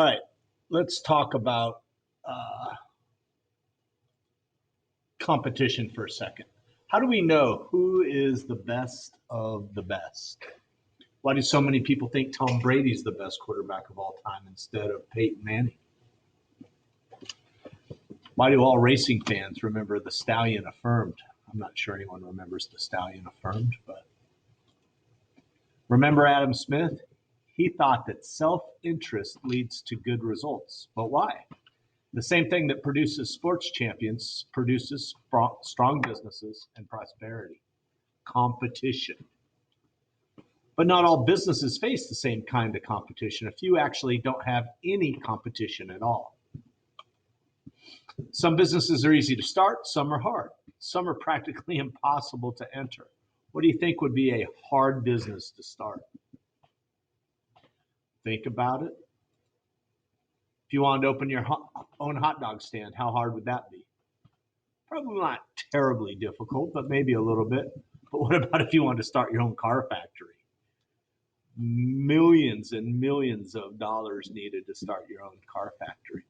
All right, let's talk about uh, competition for a second. How do we know who is the best of the best? Why do so many people think Tom Brady's the best quarterback of all time instead of Peyton Manning? Why do all racing fans remember the Stallion Affirmed? I'm not sure anyone remembers the Stallion Affirmed, but remember Adam Smith? He thought that self-interest leads to good results. But why? The same thing that produces sports champions produces strong businesses and prosperity. Competition. But not all businesses face the same kind of competition. A few actually don't have any competition at all. Some businesses are easy to start, some are hard. Some are practically impossible to enter. What do you think would be a hard business to start? Think about it. If you wanted to open your own hot dog stand, how hard would that be? Probably not terribly difficult, but maybe a little bit. But what about if you wanted to start your own car factory? Millions and millions of dollars needed to start your own car factory.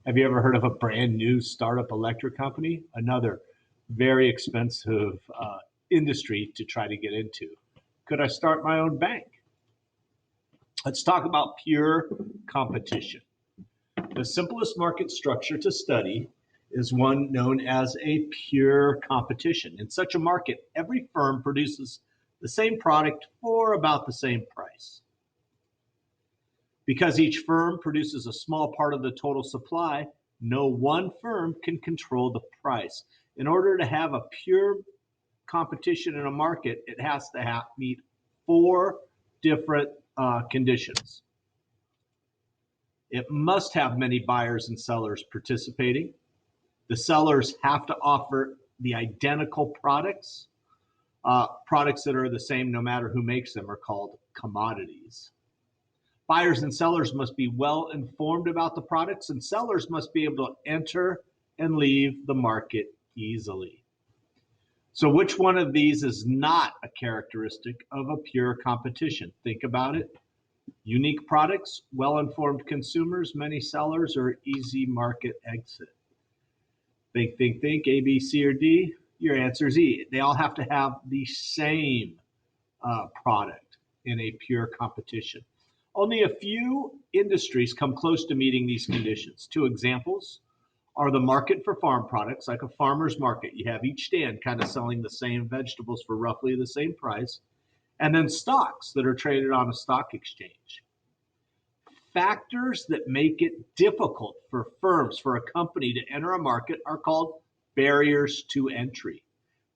Have you ever heard of a brand new startup electric company? Another very expensive industry to try to get into. Could I start my own bank? Let's talk about pure competition. The simplest market structure to study is one known as a pure competition. In such a market, every firm produces the same product for about the same price. Because each firm produces a small part of the total supply, no one firm can control the price. In order to have a pure competition in a market, it has to meet four different conditions. It must have many buyers and sellers participating. The sellers have to offer the identical products. Products that are the same no matter who makes them are called commodities. Buyers and sellers must be well informed about the products, and sellers must be able to enter and leave the market easily. So which one of these is not a characteristic of a pure competition? Think about it. Unique products, well-informed consumers, many sellers, or easy market exit? Think, A, B, C, or D? Your answer is E. They all have to have the same product in a pure competition. Only a few industries come close to meeting these conditions. Two examples are the market for farm products, like a farmer's market. You have each stand kind of selling the same vegetables for roughly the same price, and then stocks that are traded on a stock exchange. Factors that make it difficult for firms, for a company to enter a market are called barriers to entry.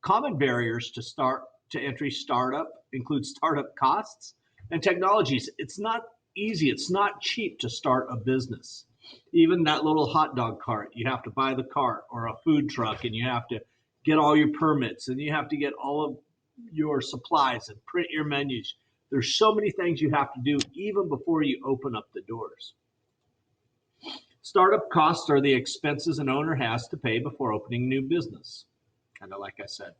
Common barriers to entry startup include startup costs and technologies. It's not easy, it's not cheap to start a business. Even that little hot dog cart, you have to buy the cart, or a food truck, and you have to get all your permits, and you have to get all of your supplies and print your menus. There's so many things you have to do even before you open up the doors. Startup costs are the expenses an owner has to pay before opening a new business, kind of like I said.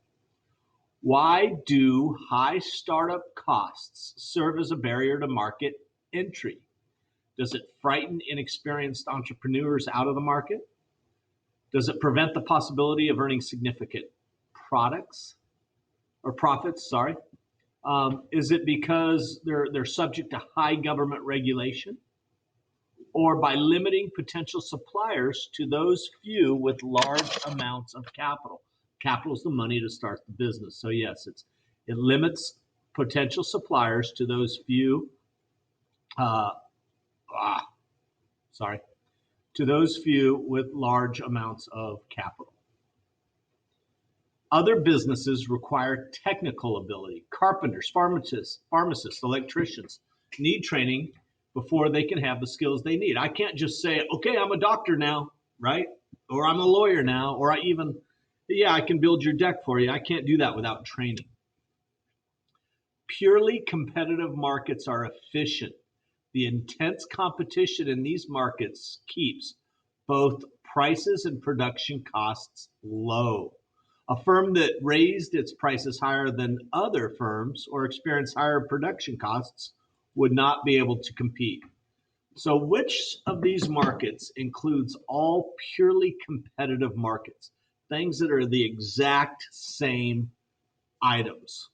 Why do high startup costs serve as a barrier to market entry? Does it frighten inexperienced entrepreneurs out of the market? Does it prevent the possibility of earning significant profits? Is it because they're subject to high government regulation? Or by limiting potential suppliers to those few with large amounts of capital? Capital is the money to start the business. So yes, it limits potential suppliers to those few with large amounts of capital. Other businesses require technical ability. Carpenters, pharmacists, electricians need training before they can have the skills they need. I can't just say, okay, I'm a doctor now, right? Or I'm a lawyer now, or I can build your deck for you. I can't do that without training. Purely competitive markets are efficient. The intense competition in these markets keeps both prices and production costs low. A firm that raised its prices higher than other firms or experienced higher production costs would not be able to compete. So which of these markets includes all purely competitive markets? Things that are the exact same items.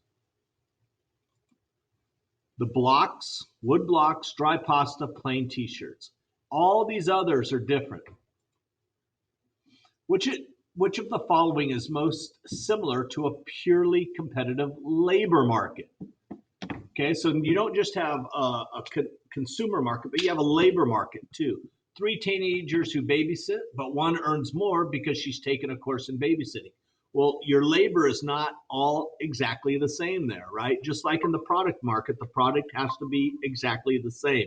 The blocks, wood blocks, dry pasta, plain t-shirts. All these others are different. Which of the following is most similar to a purely competitive labor market? Okay, so you don't just have a consumer market, but you have a labor market too. 3 teenagers who babysit, but one earns more because she's taken a course in babysitting. Well, your labor is not all exactly the same there, right? Just like in the product market, the product has to be exactly the same.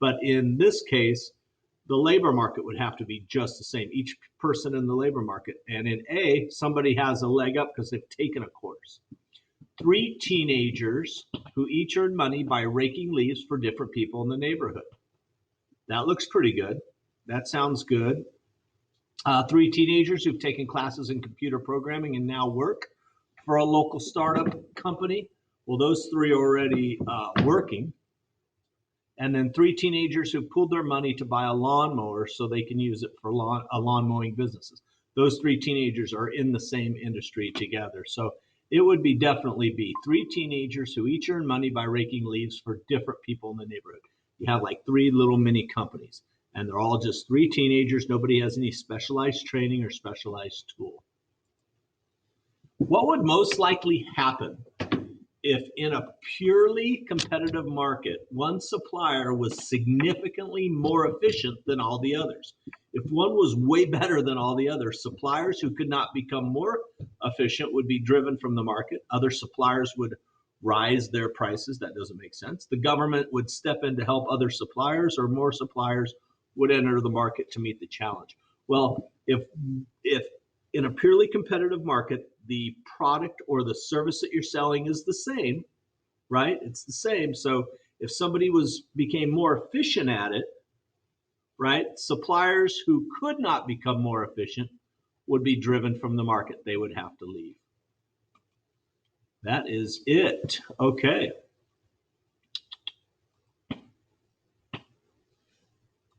But in this case, the labor market would have to be just the same, each person in the labor market. And in A, somebody has a leg up because they've taken a course. 3 teenagers who each earn money by raking leaves for different people in the neighborhood. That looks pretty good. That sounds good. 3 teenagers who've taken classes in computer programming and now work for a local startup company. Well, those 3 are already working. And then 3 teenagers who pooled their money to buy a lawnmower so they can use it for lawn mowing businesses. Those 3 teenagers are in the same industry together. So it would be definitely be 3 teenagers who each earn money by raking leaves for different people in the neighborhood. You have like 3 little mini companies, and they're all just 3 teenagers. Nobody has any specialized training or specialized tool. What would most likely happen if in a purely competitive market, one supplier was significantly more efficient than all the others? If one was way better than all the others, suppliers who could not become more efficient would be driven from the market. Other suppliers would rise their prices. That doesn't make sense. The government would step in to help other suppliers, or more suppliers would enter the market to meet the challenge. Well, if in a purely competitive market, the product or the service that you're selling is the same, right? It's the same. So if somebody became more efficient at it, right? Suppliers who could not become more efficient would be driven from the market. They would have to leave. That is it. Okay.